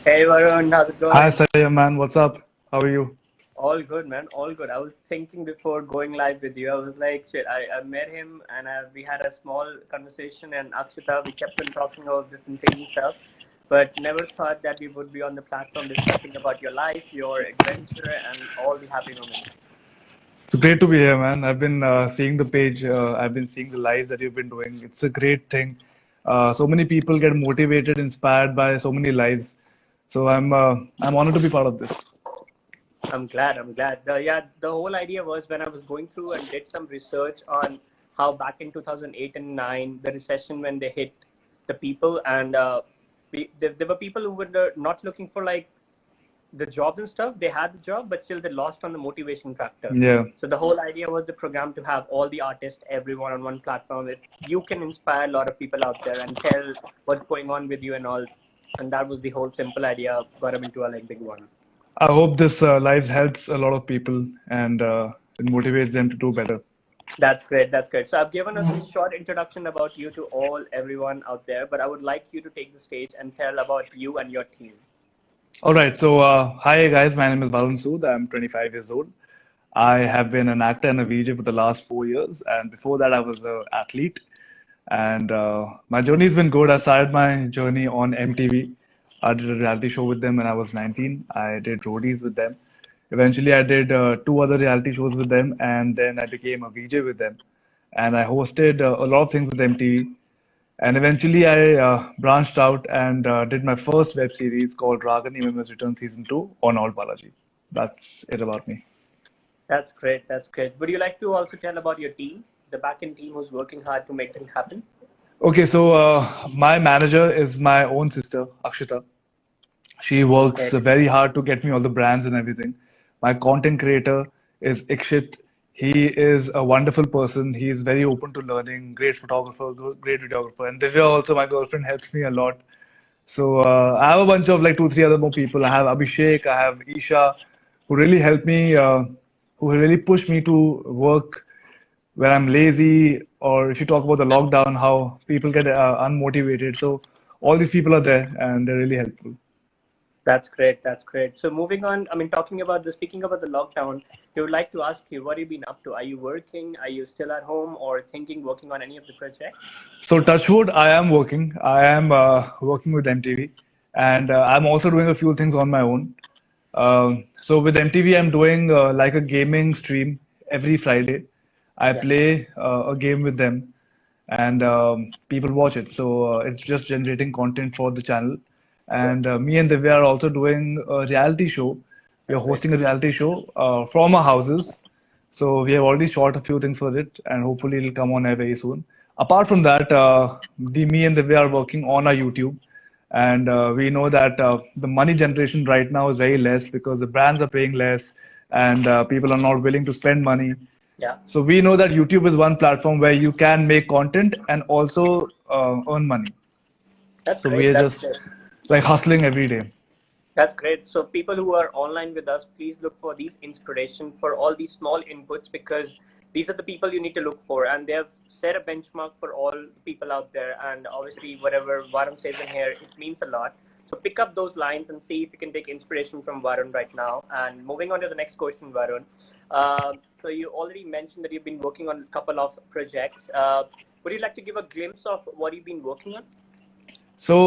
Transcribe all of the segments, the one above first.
Hey Varun, how's it Hi, going? Sayyam man. What's up? How are you? All good, man. All good. I was thinking before going live with you. I was like, shit. I met him and we had a small conversation. And Akshita, we kept on talking about different things and stuff, but never thought that we would be on the platform discussing about your life, your adventure, and all the happy moments. It's great to be here, man. I've been seeing the page. I've been seeing the lives that you've been doing. It's a great thing. So many people get motivated, inspired by so many lives. So I'm honored to be part of this. I'm glad. I'm glad. The whole idea was when I was going through and did some research on how back in 2008 and 9, the recession when they hit the people, and there were people who were not looking for like the jobs and stuff. They had the job, but still they lost on the motivation factor. Yeah, So the whole idea was the program to have all the artists, everyone on one platform. If you can inspire a lot of people out there and tell what's going on with you and all, and that was the whole simple idea. Got them into a like big one. I hope this lives helps a lot of people and it motivates them to do better. That's great. That's great. So I've given us a short introduction about you to everyone out there, but I would like you to take the stage and tell about you and your team. All right. So hi guys, my name is Varun Sood. I'm 25 years old. I have been an actor and a VJ for the last 4 years, and before that, I was an athlete. And my journey's been good. I started my journey on MTV. I did a reality show with them when I was 19. I did Roadies with them. Eventually, I did two other reality shows with them, and then I became a VJ with them. And I hosted a lot of things with MTV. And eventually, I branched out and did my first web series called Dragon EMMS Return Season 2 on All Balaji. That's it about me. That's great. That's great. Would you like to also tell about your team, the back-end team who's working hard to make things happen? Okay, so my manager is my own sister, Akshita. She works Okay. very hard to get me all the brands and everything. My content creator is Ikshit. He is a wonderful person. He is very open to learning, great photographer, great videographer. And Divya also, my girlfriend, helps me a lot. So I have a bunch of like two, three other more people. I have Abhishek, I have Isha, who really help me, who really push me to work when I'm lazy, or if you talk about the lockdown, how people get unmotivated. So all these people are there and they're really helpful. That's great. That's great. So moving on, I mean, speaking about the lockdown, we would like to ask you, what have you been up to? Are you working? Are you still at home or working on any of the projects? So Touchwood, I am working. I am working with MTV, and I'm also doing a few things on my own. So with MTV, I'm doing like a gaming stream every Friday. I Yeah. play a game with them, and people watch it. So it's just generating content for the channel. Yeah. And me and Divya are also doing a reality show. We are That's great. hosting a reality show from our houses. So we have already shot a few things for it, and hopefully it'll come on air very soon. Apart from that, the me and Divya are working on our YouTube, and we know that the money generation right now is very less because the brands are paying less, and people are not willing to spend money. Yeah. So we know that YouTube is one platform where you can make content and also earn money. That's So we great. are That's just great. like hustling every day. That's great. So people who are online with us, please look for these inspiration for all these small inputs because these are the people you need to look for, and they have set a benchmark for all people out there. And obviously, whatever Varun says in here, it means a lot. So pick up those lines and see if you can take inspiration from Varun right now. And moving on to the next question, Varun. So you already mentioned that you've been working on a couple of projects. Would you like to give a glimpse of what you've been working on? So,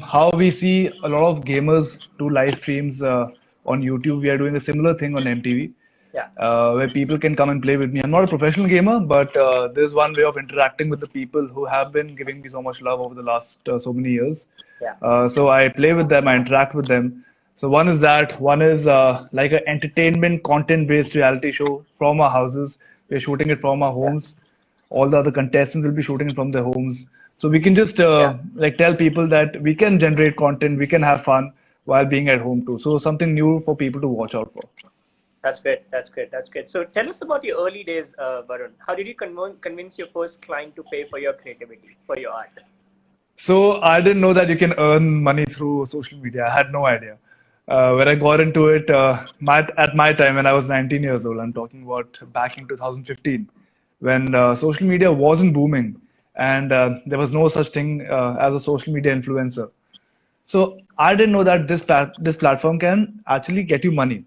how we see a lot of gamers do live streams on YouTube, we are doing a similar thing on MTV, Yeah. where people can come and play with me. I'm not a professional gamer, but there's one way of interacting with the people who have been giving me so much love over the last so many years. Yeah. So I play with them, I interact with them. So one is that, one is like an entertainment content-based reality show from our houses. We're shooting it from our Yeah. homes. All the other contestants will be shooting it from their homes. So we can just Yeah. like tell people that we can generate content, we can have fun while being at home too. So something new for people to watch out for. That's great. That's great. That's great. So tell us about your early days, Varun. How did you convince your first client to pay for your creativity, for your art? So I didn't know that you can earn money through social media. I had no idea. When I got into it, at my time when I was 19 years old, I'm talking about back in 2015, when social media wasn't booming and there was no such thing as a social media influencer. So I didn't know that this platform can actually get you money.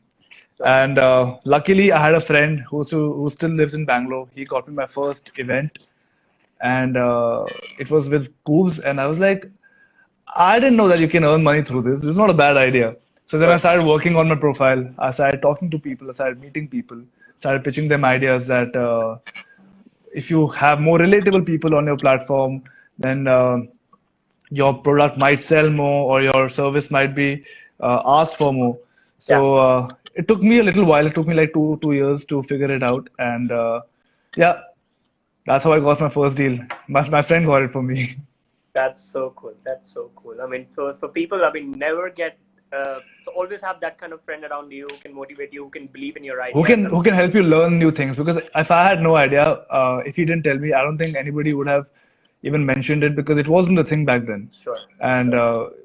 Sure. And luckily, I had a friend who still lives in Bangalore. He got me my first event, and it was with Cooves, and I was like, I didn't know that you can earn money through this. This is not a bad idea. So then I Sure. started working on my profile. I started talking to people. I started meeting people. Started pitching them ideas that if you have more relatable people on your platform, then your product might sell more or your service might be asked for more. Yeah. So it took me a little while. It took me like two years to figure it out. And yeah, that's how I got my first deal. My friend got it for me. That's so cool. That's so cool. I mean, for people, I mean, never get, so always have that kind of friend around you who can motivate you, who can believe in your ideas. Who can help you learn new things? Because if I had no idea, if he didn't tell me, I don't think anybody would have even mentioned it because it wasn't a thing back then. Sure. And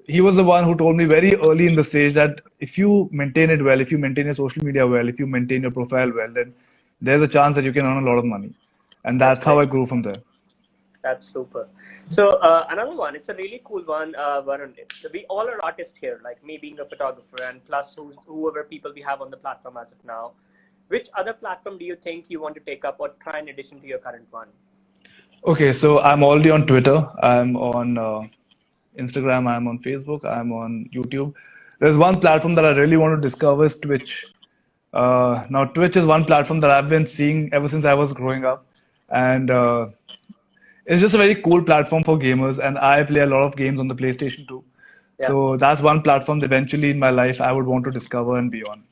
he was the one who told me very early in the stage that if you maintain it well, if you maintain your social media well, if you maintain your profile well, then there's a chance that you can earn a lot of money. And That's that's how great. I grew from there. That's super. So another one, it's a really cool one, Varun. We all are artists here, like me being a photographer, and plus whoever people we have on the platform as of now. Which other platform do you think you want to take up or try in addition to your current one? Okay, so I'm already on Twitter. I'm on Instagram. I'm on Facebook. I'm on YouTube. There's one platform that I really want to discover is Twitch. Now, Twitch is one platform that I've been seeing ever since I was growing up, and it's just a very cool platform for gamers. And I play a lot of games on the PlayStation 2. Yeah. So that's one platform that eventually in my life I would want to discover and be on.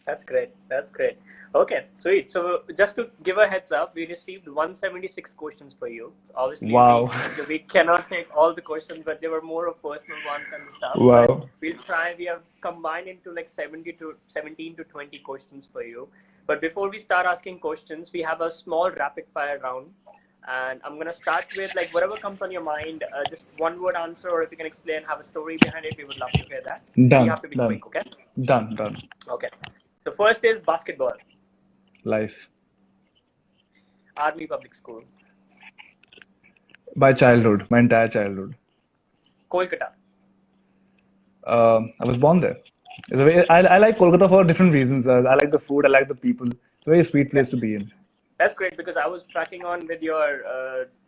That's great. That's great. Okay, sweet. So just to give a heads up, we received 176 questions for you. Obviously, Wow. we cannot take all the questions, but there were more of personal ones and stuff. But Wow. we'll try. We have combined into like 17 to 20 questions for you. But before we start asking questions, we have a small rapid fire round. And I'm gonna start with like whatever comes on your mind, just one word answer, or if you can explain, have a story behind it, we would love to hear that. You Done. have to be Done. quick, okay? Done. Okay. So first is basketball, Life. army, public school, My childhood, my entire childhood. Kolkata, I was born there. I like Kolkata for different reasons. I like the food, I like the people. It's a very sweet yeah. place to be in. That's great because I was tracking on with your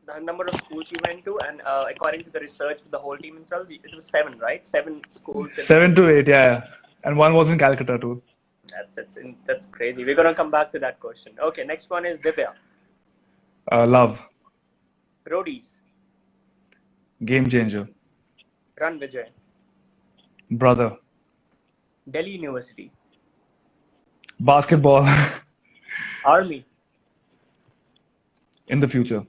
the number of schools you went to, and according to the research with the whole team itself, it was 7, right? 7 schools. 7 to 8, yeah. And one was in Calcutta too. That's crazy. We're gonna come back to that question. Okay, next one is Divya. Love, Roadies, game changer, Run Vijay, brother, Delhi University, basketball Army. in the future.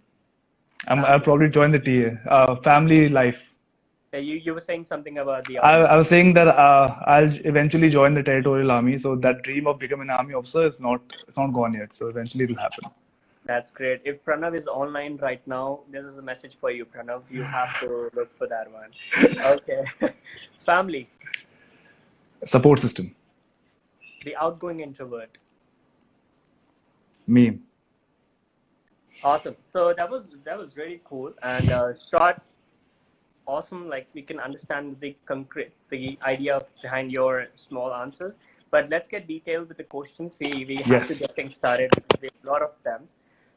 I'll Family. probably join the TA. Family life. You were saying something about the I, army. I was saying that I'll eventually join the territorial army. So that dream of becoming an army officer is not gone yet. So eventually it'll happen. That's great. If Pranav is online right now, this is a message for you, Pranav. You have to look for that one. Okay. Family, Support system. the outgoing introvert. Me. Awesome. So that was really cool and short, awesome. Like we can understand the idea behind your small answers. But let's get detailed with the questions. We have Yes. to get things started with a lot of them.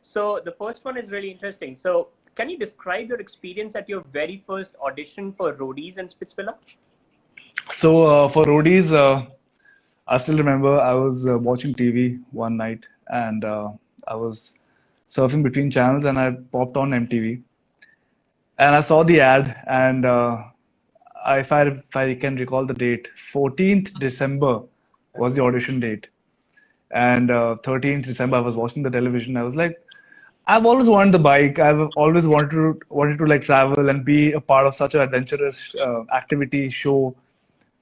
So the first one is really interesting. So can you describe your experience at your very first audition for Roadies and Spitzvilla? So for Roadies, I still remember I was watching TV one night and I was surfing between channels and I popped on MTV and I saw the ad and if I can recall the date, 14th December was the audition date and 13th December I was watching the television. I was like, I've always wanted the bike. I've always wanted to like travel and be a part of such an adventurous activity show.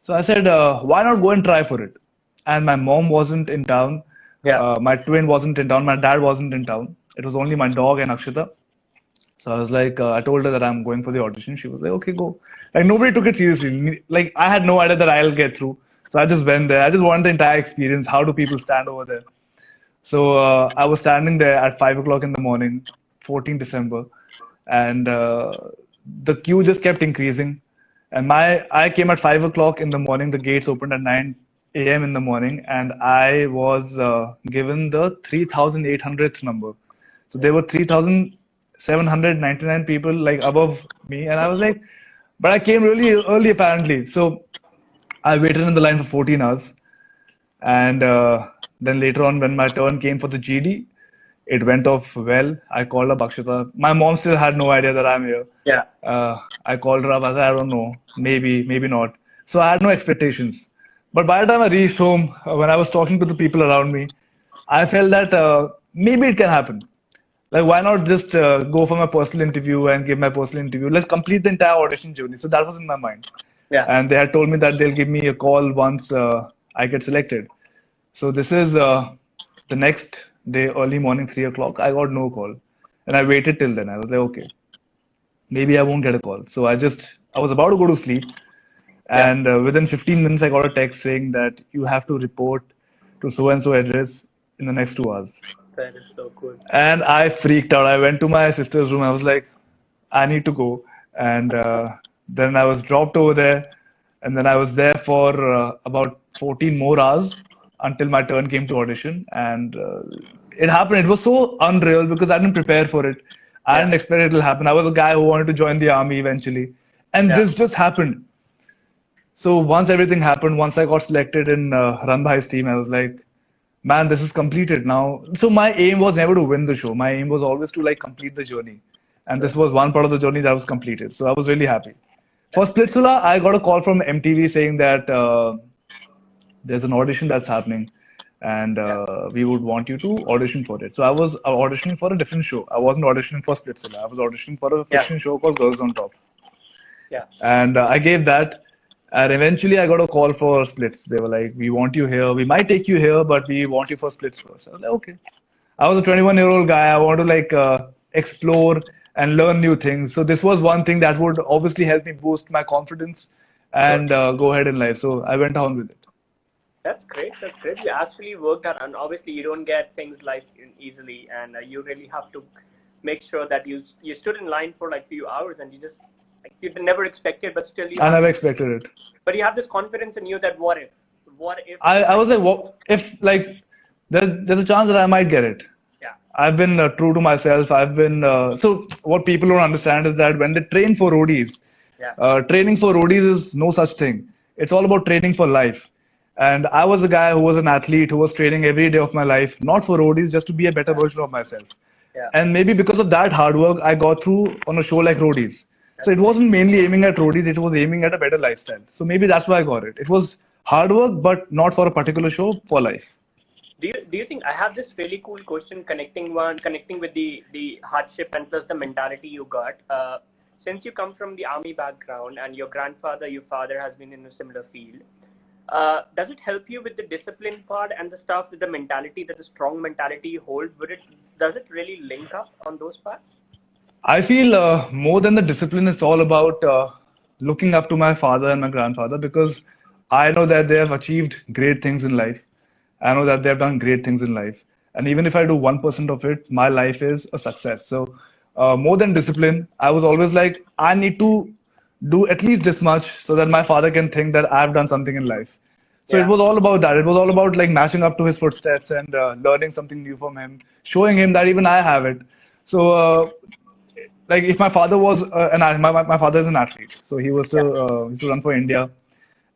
So I said, why not go and try for it? And my mom wasn't in town. Yeah. My twin wasn't in town. My dad wasn't in town. It was only my dog and Akshita. So I was like, I told her that I'm going for the audition. She was like, okay, go. Like nobody took it seriously. Like I had no idea that I'll get through. So I just went there. I just wanted the entire experience. How do people stand over there? So I was standing there at 5 o'clock in the morning, 14 December, and the queue just kept increasing. And I came at 5 o'clock in the morning. The gates opened at 9 a.m. in the morning, and I was given the 3,800th number. So there were 3,799 people like above me, and I was like, but I came really early apparently. So I waited in the line for 14 hours, and then later on, when my turn came for the GD, it went off well. I called up Akshita. My mom still had no idea that I'm here. Yeah. I called her up. I said, I don't know. Maybe, maybe not. So I had no expectations. But by the time I reached home, when I was talking to the people around me, I felt that maybe it can happen. Like, why not just go for my personal interview and give my personal interview? Let's complete the entire audition journey. So that was in my mind. Yeah. And they had told me that they'll give me a call once I get selected. So this is the next day, early morning, 3 o'clock. I got no call. And I waited till then. I was like, okay, maybe I won't get a call. So I was about to go to sleep. Yeah. And within 15 minutes, I got a text saying that you have to report to so and so address in the next 2 hours. That is so cool. And I freaked out. I went to my sister's room. I was like, I need to go. And then I was dropped over there. And then I was there for about 14 more hours until my turn came to audition. And it happened. It was so unreal because I didn't prepare for it. I didn't expect it to happen. I was a guy who wanted to join the army eventually. And this just happened. So once everything happened, once I got selected in Run Bhai's team, I was like, man, this is completed now. So my aim was never to win the show. My aim was always to like complete the journey. And this was one part of the journey that was completed. So I was really happy. For Splitsvilla, I got a call from MTV saying that there's an audition that's happening and we would want you to audition for it. So I was auditioning for a different show. I wasn't auditioning for Splitsvilla. I was auditioning for a fiction show called Girls on Top. Yeah. And I gave that. And eventually I got a call for Splits. They were like, we want you here. We might take you here, but we want you for Splits first. I was like, okay. I was a 21-year-old guy. I want to like explore and learn new things. So this was one thing that would obviously help me boost my confidence and go ahead in life. So I went on with it. That's great. That's great. You actually worked out, and obviously you don't get things like easily, and you really have to make sure that you stood in line for like few hours, and you just like you never expected, but still I never expected it. But you have this confidence in you that what if? I was like, what if like there's a chance that I might get it. Yeah. I've been true to myself. I've been so what people don't understand is that when they train for Roadies, training for Roadies is no such thing. It's all about training for life. And I was a guy who was an athlete who was training every day of my life, not for Roadies, just to be a better version of myself. Yeah. And maybe because of that hard work, I got through on a show like Roadies. So it wasn't mainly aiming at Roadies, it was aiming at a better lifestyle. So maybe that's why I got it. It was hard work, but not for a particular show, for life. Do you think I have this really cool question connecting with the hardship and plus the mentality you got? Since you come from the army background and your father has been in a similar field, does it help you with the discipline part and the stuff with the mentality, that the strong mentality you hold? Does it really link up on those parts? I feel more than the discipline, it's all about looking up to my father and my grandfather, because I know that they have achieved great things in life. I know that they have done great things in life. And even if I do 1% of it, my life is a success. So more than discipline, I was always like, I need to do at least this much so that my father can think that I've done something in life. So it was all about that. It was all about like matching up to his footsteps and learning something new from him, showing him that even I have it. So like if my father was my father is an athlete, so he was to run for India,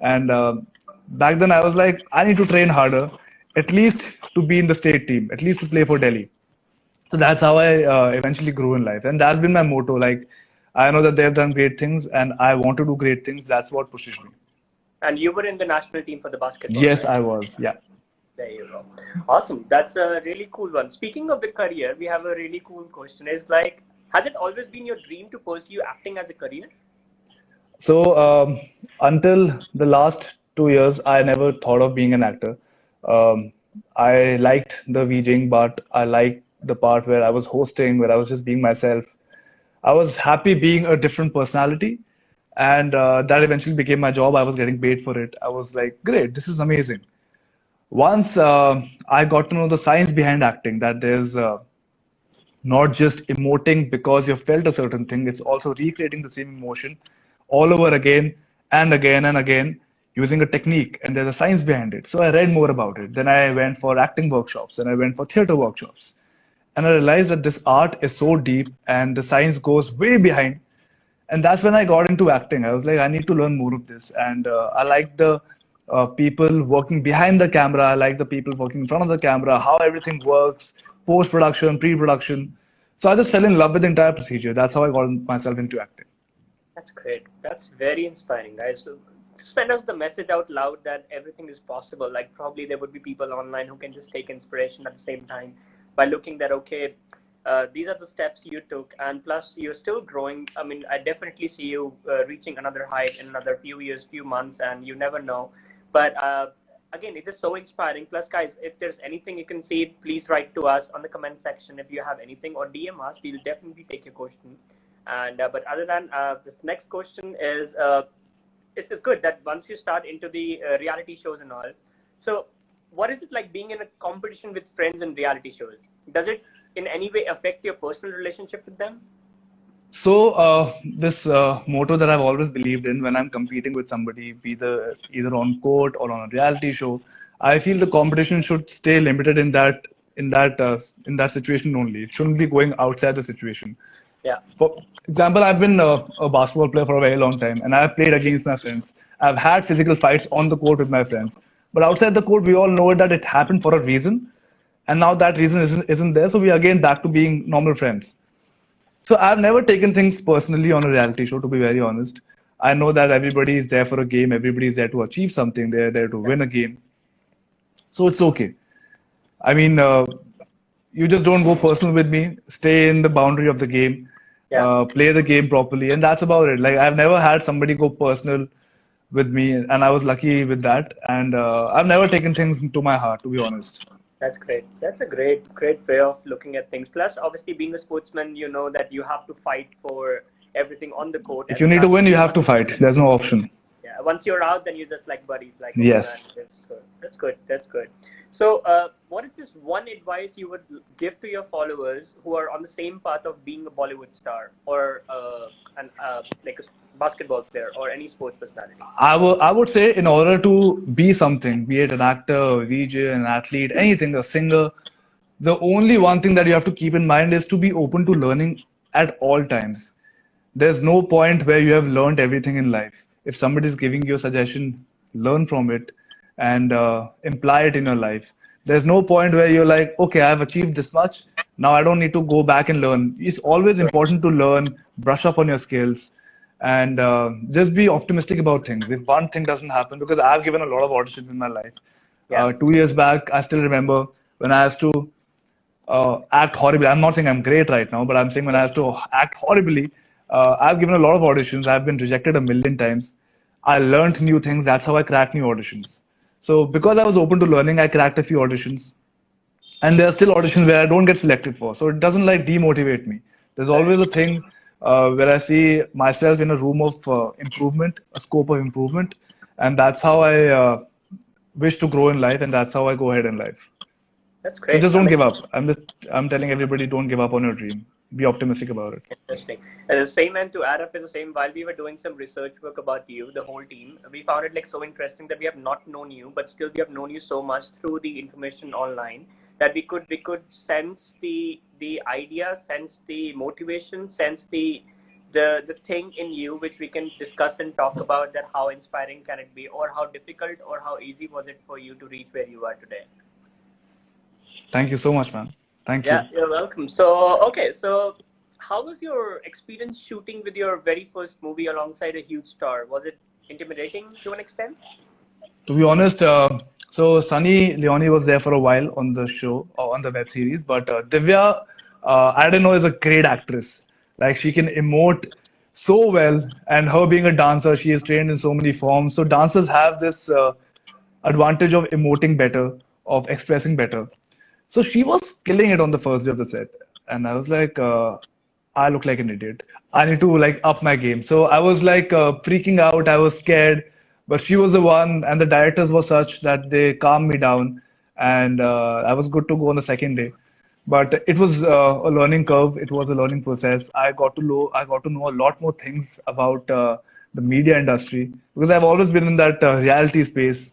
and back then I was like, I need to train harder, at least to be in the state team, at least to play for Delhi. So that's how I eventually grew in life, and that's been my motto. Like, I know that they have done great things, and I want to do great things. That's what pushes me. And you were in the national team for the basketball. Yes, right? I was. Yeah. There you go. Awesome. That's a really cool one. Speaking of the career, we have a really cool question. It's like, has it always been your dream to pursue acting as a career? So until the last 2 years, I never thought of being an actor. I liked the VJing, but I liked the part where I was hosting, where I was just being myself. I was happy being a different personality, and that eventually became my job. I was getting paid for it. I was like, great, this is amazing. Once I got to know the science behind acting, that there's not just emoting because you felt a certain thing, it's also recreating the same emotion all over again and again using a technique, and there's a science behind it. So I read more about it. Then I went for acting workshops, then I went for theater workshops. And I realized that this art is so deep and the science goes way behind. And that's when I got into acting. I was like, I need to learn more of this. And I like the people working behind the camera. I like the people working in front of the camera, how everything works, post production, pre production. So I just fell in love with the entire procedure. That's how I got myself into acting. That's great. That's very inspiring, guys. So send us the message out loud that everything is possible. Like probably there would be people online who can just take inspiration at the same time by looking that, okay, these are the steps you took, and plus you're still growing. I mean, I definitely see you reaching another height in another few years, few months, and you never know. But again, it is so inspiring. Plus, guys, if there's anything you can see, please write to us on the comment section if you have anything, or DM us. We'll definitely take your question. And but other than this next question is, it's good that once you start into the reality shows and all. So, what is it like being in a competition with friends in reality shows? Does it in any way affect your personal relationship with them? So this motto that I've always believed in when I'm competing with somebody, either on court or on a reality show, I feel the competition should stay limited in that situation only. It shouldn't be going outside the situation. Yeah. For example, I've been a basketball player for a very long time, and I've played against my friends. I've had physical fights on the court with my friends, but outside the court, we all know that it happened for a reason, and now that reason isn't there. So we are again back to being normal friends. So I've never taken things personally on a reality show, to be very honest. I know that everybody is there for a game, everybody is there to achieve something, they're there to win a game. So it's okay. I mean, you just don't go personal with me, stay in the boundary of the game, play the game properly, and that's about it. Like, I've never had somebody go personal with me, and I was lucky with that. And I've never taken things to my heart, to be honest. That's great. That's a great way of looking at things. Plus, obviously, being a sportsman, you know that you have to fight for everything on the court. If you need to win, you have to fight. There's no option. Yeah. Once you're out, then you're just like buddies. Like, yes. Oh, that's good. That's good. So, what is this one advice you would give to your followers who are on the same path of being a Bollywood star or like a basketball player or any sports personality? I would say, in order to be something, be it an actor, a VJ, an athlete, anything, a singer, the only one thing that you have to keep in mind is to be open to learning at all times. There's no point where you have learned everything in life. If somebody is giving you a suggestion, learn from it and imply it in your life. There's no point where you're like, okay, I've achieved this much. Now I don't need to go back and learn. It's always important to learn, brush up on your skills, and just be optimistic about things. If one thing doesn't happen, because I've given a lot of auditions in my life. 2 years back, I still remember when I had to act horribly. I'm not saying I'm great right now, but I'm saying when I have to act horribly, I've given a lot of auditions. I've been rejected a million times. I learned new things. That's how I cracked new auditions. So because I was open to learning, I cracked a few auditions. And there are still auditions where I don't get selected for. So it doesn't like demotivate me. There's always a thing where I see myself in a room of improvement, a scope of improvement. And that's how I wish to grow in life, and that's how I go ahead in life. That's great. So just don't give up. I'm telling everybody, don't give up on your dream. Be optimistic about it. Interesting. And the same, and to add up to the same, while we were doing some research work about you, the whole team, we found it like so interesting that we have not known you, but still we have known you so much through the information online that we could sense the idea, sense the motivation, sense the thing in you which we can discuss and talk about, that how inspiring can it be, or how difficult or how easy was it for you to reach where you are today. Thank you so much, man. Thank you. Yeah, you're welcome. So, okay, so how was your experience shooting with your very first movie alongside a huge star? Was it intimidating to an extent? To be honest, so Sunny Leone was there for a while on the show, or on the web series, but Divya, I don't know, is a great actress. Like, she can emote so well, and her being a dancer, she is trained in so many forms. So dancers have this advantage of emoting better, of expressing better. So she was killing it on the first day of the set. And I was like, I look like an idiot. I need to like up my game. So I was like freaking out. I was scared. But she was the one, and the directors were such that they calmed me down. And I was good to go on the second day. But it was a learning curve. It was a learning process. I got to know a lot more things about the media industry, because I've always been in that reality space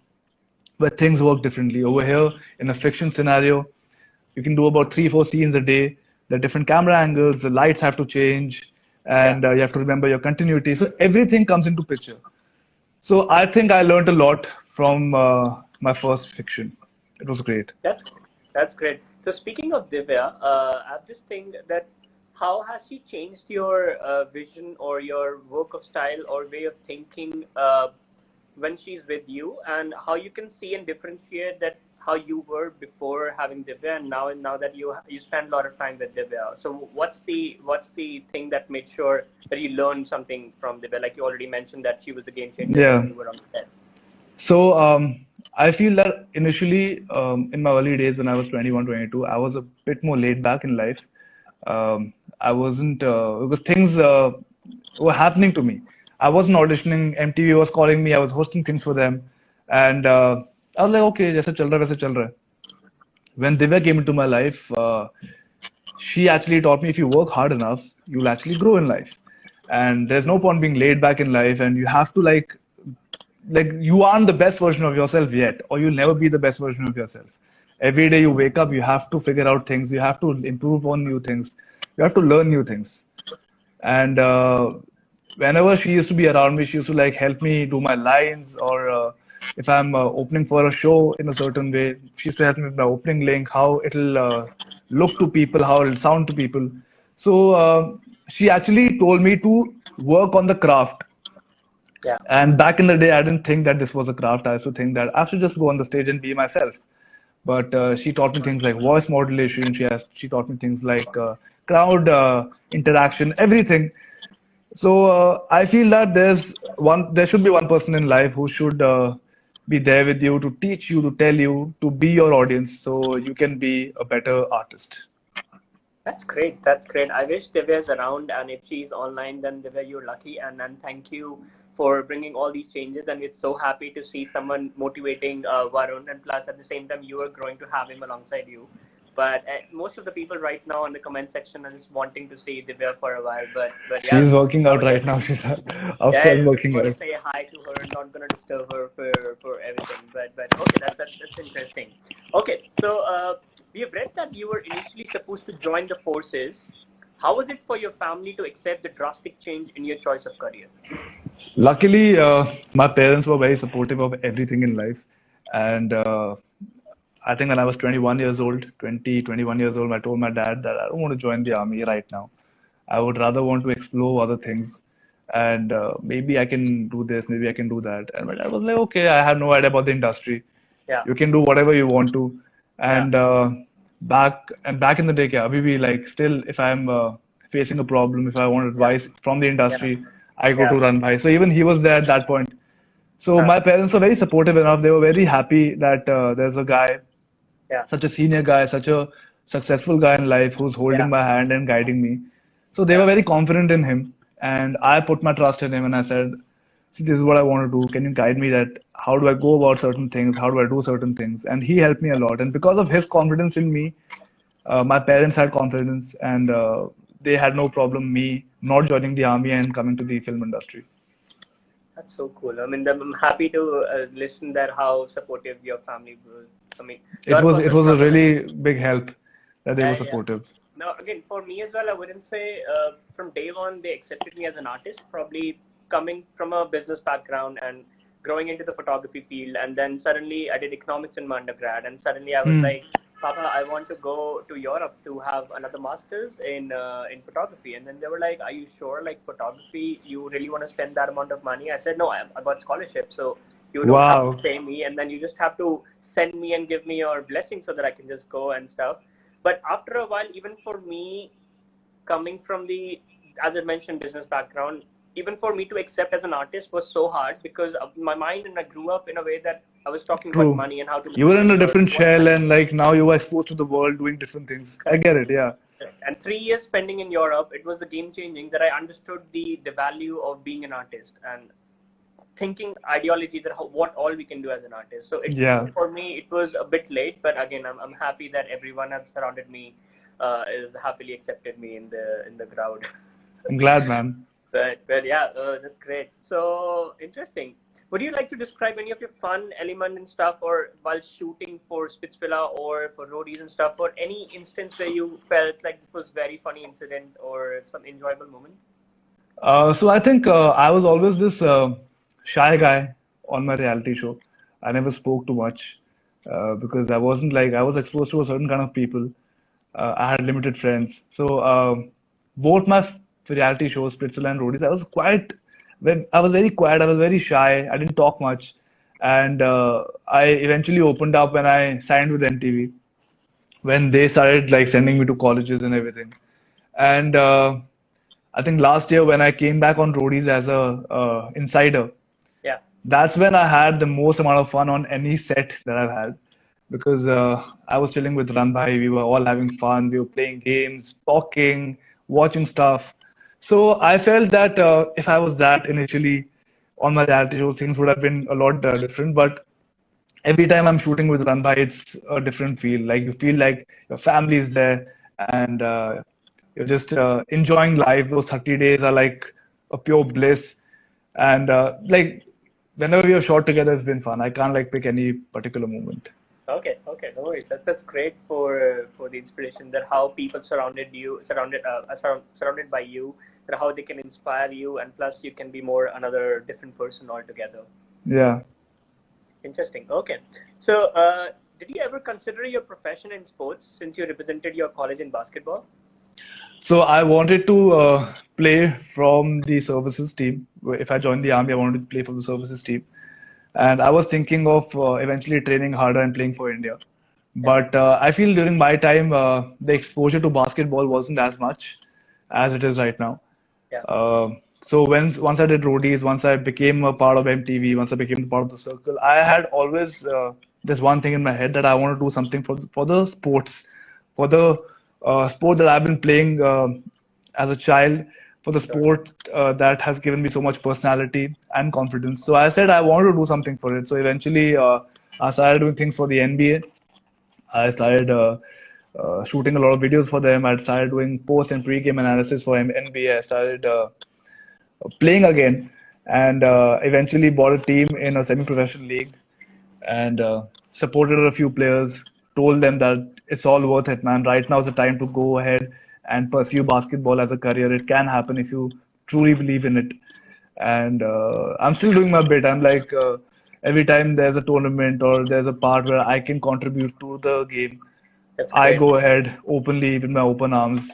where things work differently. Over here, in a fiction scenario, you can do about 3, 4 scenes a day. The different camera angles, the lights have to change, Yeah. and you have to remember your continuity. So everything comes into picture. So I think I learned a lot from my first fiction. It was great. That's great. So speaking of Divya, I have this thing that how has she changed your vision or your work of style or way of thinking when she's with you, and how you can see and differentiate that how you were before having Divya and now that you spend a lot of time with Divya. So what's the thing that made sure that you learned something from Divya? Like you already mentioned that she was the game changer Yeah. when you were on set. So I feel that initially, in my early days when I was 21, 22, I was a bit more laid back in life. I wasn't because things were happening to me. I wasn't auditioning. MTV was calling me. I was hosting things for them, and I was like, okay, जैसे चल रहा है वैसे चल रहा है. When Divya came into my life, she actually taught me if you work hard enough, you'll actually grow in life. And there's no point being laid back in life, and you have to like you aren't the best version of yourself yet, or you'll never be the best version of yourself. Every day you wake up, you have to figure out things, you have to improve on new things, you have to learn new things. And whenever she used to be around me, she used to like help me do my lines, or if I'm opening for a show in a certain way, she used to help me with my opening link, how it'll look to people, how it'll sound to people. So she actually told me to work on the craft. Yeah. And back in the day, I didn't think that this was a craft. I used to think that I should just go on the stage and be myself. But she taught me things like voice modulation. She taught me things like crowd interaction, everything. So I feel that there should be one person in life who should be there with you to teach you, to tell you, to be your audience, so you can be a better artist. That's great. That's great. I wish Divya is around, and if she's online, then Divya, you're lucky. And thank you for bringing all these changes. And we're so happy to see someone motivating Varun, and plus at the same time, you are growing to have him alongside you. But most of the people right now in the comment section are just wanting to see Divya for a while. But yeah, She's working now out it right is. now. She's Yeah, upstairs I just working want to out. say hi to her. Not gonna disturb her for everything. But okay, that's interesting. Okay, so we have read that you were initially supposed to join the forces. How was it for your family to accept the drastic change in your choice of career? Luckily, my parents were very supportive of everything in life. And I think when I was 21 years old, 21 years old, I told my dad that I don't want to join the army right now. I would rather want to explore other things. And maybe I can do this, maybe I can do that. And my dad was like, okay, I have no idea about the industry. Yeah, You can do whatever you want to. yeah, And back in the day, yeah, we like still if I'm facing a problem, if I want yeah, advice from the yeah, industry, I go yeah, to Run Bhai. So even he was there at that point. So uh, my parents were very supportive enough. They were very happy that there's a guy, yeah, such a senior guy, such a successful guy in life who's holding yeah, my hand and guiding me. So they were yeah. very confident in him, and I put my trust in him and I said, "See, this is what I want to do. Can you guide me that how do I go about certain things? How do I do certain things?" And he helped me a lot. And because of his confidence in me, my parents had confidence, and they had no problem me not joining the army and coming to the film industry. That's so cool. I mean, I'm happy to listen that how supportive your family was. I mean, a It lot of was us it are was a struggling. really big help that they were Yeah, yeah. supportive. Now, again, for me as well, I wouldn't say from day one they accepted me as an artist. Probably coming from a business background and growing into the photography field, and then suddenly I did economics in my undergrad, and suddenly I was Hmm. like, "Papa, I want to go to Europe to have another master's in photography." And then they were like, "Are you sure? Like photography, you really want to spend that amount of money?" I said, "No, I got scholarship, so." You don't have to Wow. pay me, and then you just have to send me and give me your blessing so that I can just go and stuff. But after a while, even for me, coming from the, as I mentioned, business background, even for me to accept as an artist was so hard because of my mind, and I grew up in a way that I was talking about True. money and how to You make were in a money or different what shell, I and like now you are exposed to the world doing different things. I correct. get it, yeah. Correct. And 3 years spending in Europe, it was the game changing that I understood the value of being an artist and thinking ideology that what all we can do as an artist. So it Yeah. for me it was a bit late, but again I'm happy that everyone have surrounded me is happily accepted me in the crowd. I'm glad, man. But yeah, that's great. So interesting. Would you like to describe any of your fun element and stuff, or while shooting for Spitzvilla or for Roadies and stuff, or any instance where you felt like this was very funny incident or some enjoyable moment? So I think I was always this shy guy on my reality show. I never spoke too much because I wasn't like I was exposed to a certain kind of people. I had limited friends. So both my reality shows, Spritzel and Roadies, I was quite when I was very quiet. I was very shy. I didn't talk much, and I eventually opened up when I signed with MTV when they started like sending me to colleges and everything. And I think last year when I came back on Roadies as a insider, Yeah. that's when I had the most amount of fun on any set that I've had because I was chilling with Ranbhai. We were all having fun. We were playing games, talking, watching stuff. So I felt that if I was that initially on my reality show, things would have been a lot different. But every time I'm shooting with Ranbhai, it's a different feel. Like you feel like your family is there and you're just enjoying life. Those 30 days are like a pure bliss. And like whenever we have shot together, it's been fun. I can't like pick any particular moment. Okay, no worries. That's great for the inspiration that how people surrounded by you, that how they can inspire you, and plus you can be more another different person altogether. Yeah. Interesting. Okay, so did you ever consider your profession in sports since you represented your college in basketball? So I wanted to play from the services team. If I joined the army, I wanted to play for the services team. And I was thinking of eventually training harder and playing for India. Yeah, But I feel during my time, the exposure to basketball wasn't as much as it is right now. yeah, Uh, so once I did Roadies, once I became a part of MTV, once I became part of the circle, I had always this one thing in my head that I want to do something for the sports, for the sport that I've been playing as a child, for the sure. sport that has given me so much personality and confidence. So I said I wanted to do something for it. So eventually, I started doing things for the NBA. I started shooting a lot of videos for them. I started doing post and pre-game analysis for NBA. I started playing again, and eventually bought a team in a semi-professional league and supported a few players. Told them that it's all worth it, man. Right now is the time to go ahead and pursue basketball as a career. It can happen if you truly believe in it. And I'm still doing my bit. I'm like every time there's a tournament or there's a part where I can contribute to the game, That's I great. go ahead openly with my open arms.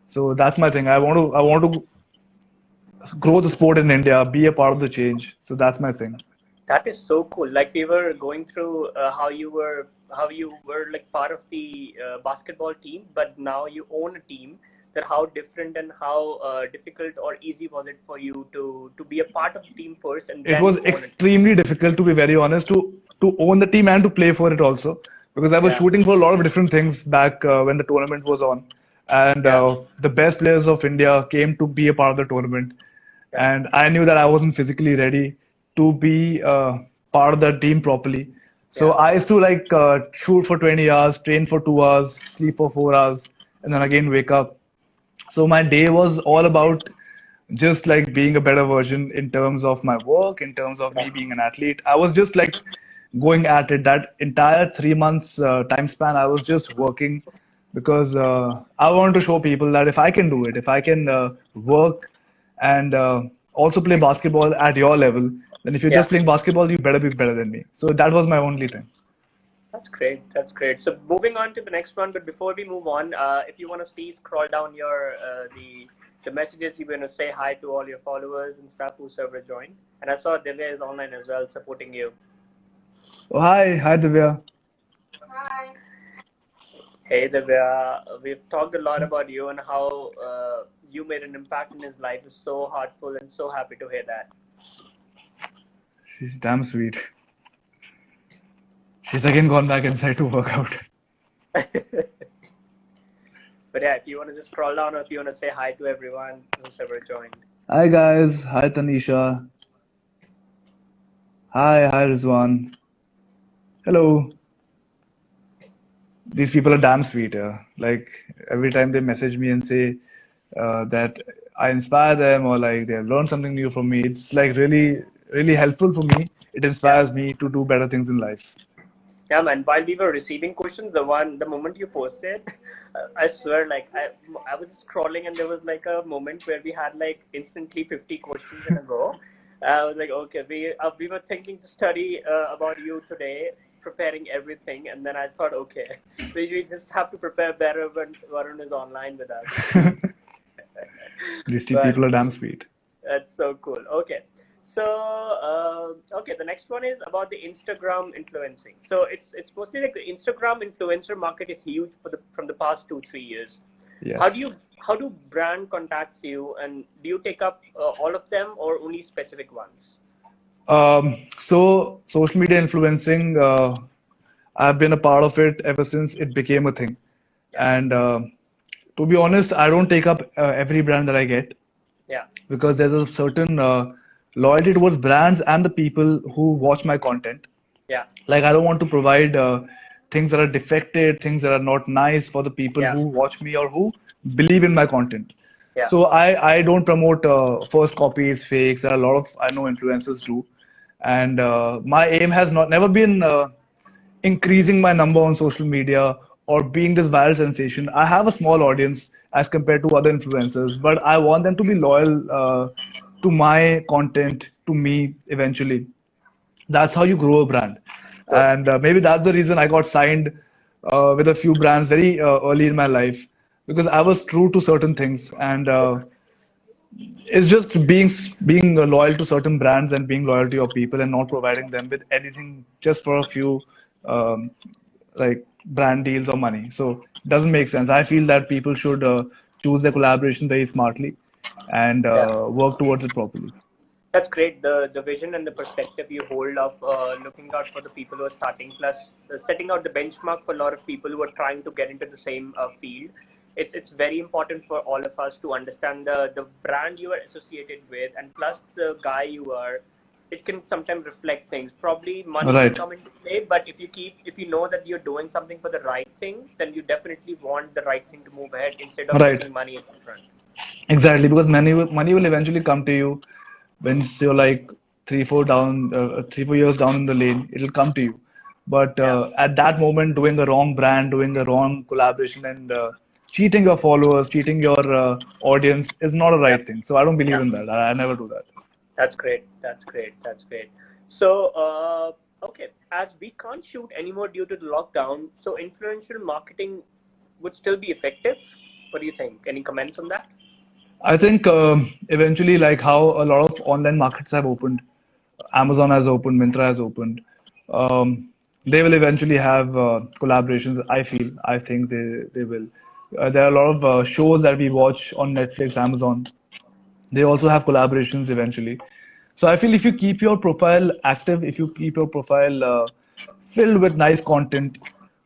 So that's my thing. I want to grow the sport in India, be a part of the change. So that's my thing. That is so cool. Like we were going through how you were like part of the basketball team, but now you own a team. That how different and how difficult or easy was it for you to be a part of the team first and It then was to own it? extremely difficult, to be very honest, to own the team and to play for it also, because I was Yeah, shooting for a lot of different things back when the tournament was on, and yeah, the best players of India came to be a part of the tournament, yeah, and I knew that I wasn't physically ready to be part of the team properly. So yeah. I used to like shoot for 20 hours, train for 2 hours, sleep for 4 hours, and then again wake up. So my day was all about just like being a better version in terms of my work, in terms of me being an athlete. I was just like going at it that entire 3 months time span. I was just working because I wanted to show people that if I can do it, if I can work and also play basketball at your level, then if you're Yeah. just playing basketball, you better be better than me. So that was my only thing. That's great. That's great. So moving on to the next one, but before we move on, if you want to see, scroll down your the messages. You're going to say hi to all your followers and stuff who server joined. And I saw Divya is online as well, supporting you. Oh, hi, Divya. Hi. Hey Divya, we've talked a lot about you and how you made an impact in his life. It's so heartful and so happy to hear that. She's damn sweet. She's again gone back inside to work out. But yeah, if you want to just scroll down or if you want to say hi to everyone who's ever joined. Hi guys, hi Tanisha. Hi Rizwan. Hello. These people are damn sweet. Yeah. Like every time they message me and say that I inspire them or like they have learned something new from me. It's like really, really helpful for me. It Yeah. inspires me to do better things in life. Yeah, man. While we were receiving questions, the moment you posted, I swear, like I was scrolling and there was like a moment where we had like instantly 50 questions in a go. I was like, okay, we were thinking to study about you today, preparing everything, and then I thought, okay, we just have to prepare better when Varun is online with us. These two But people are damn sweet. that's so cool. Okay. So, okay, the next one is about the Instagram influencing. So it's mostly like the Instagram influencer market is huge from the past 2-3 years. Yes. How do brand contacts you, and do you take up all of them or only specific ones? So social media influencing, I've been a part of it ever since it became a thing. Yeah, And to be honest, I don't take up every brand that I get yeah, because there's a certain loyalty towards brands and the people who watch my content. yeah, Like I don't want to provide things that are defected, things that are not nice for the people yeah, who watch me or who believe in my content. yeah, So I don't promote first copies, fakes. There are a lot of I know influencers do, and my aim has not never been increasing my number on social media or being this viral sensation. I have a small audience as compared to other influencers, but I want them to be loyal to my content, to me eventually. That's how you grow a brand. good. And maybe that's the reason I got signed with a few brands very early in my life because I was true to certain things. And it's just being loyal to certain brands and being loyal to your people and not providing them with anything just for a few um, like brand deals or money. So it doesn't make sense. I feel that people should choose their collaboration very smartly and Yeah. work towards it properly. That's great. The vision and the perspective you hold of looking out for the people who are starting, plus setting out the benchmark for a lot of people who are trying to get into the same field. It's very important for all of us to understand the brand you are associated with, and plus the guy you are. It can sometimes reflect things. Probably money can Right. come into play, but if you know that you're doing something for the right thing, then you definitely want the right thing to move ahead instead of Right. making money in front. Exactly, because money will eventually come to you when you're like 3-4 years down in the lane. It'll come to you, but Yeah, at that moment, doing the wrong brand, doing the wrong collaboration, and cheating your followers, cheating your audience is not a yeah, right thing. So I don't believe yeah. in that. I never do that. That's great. That's great. That's great. So, okay, as we can't shoot anymore due to the lockdown, so influential marketing would still be effective. What do you think? Any comments on that? I think eventually, like how a lot of online markets have opened, Amazon has opened, Myntra has opened. They will eventually have collaborations. I think they will. There are a lot of shows that we watch on Netflix, Amazon. They also have collaborations eventually. So I feel if you keep your profile active, if you keep your profile filled with nice content,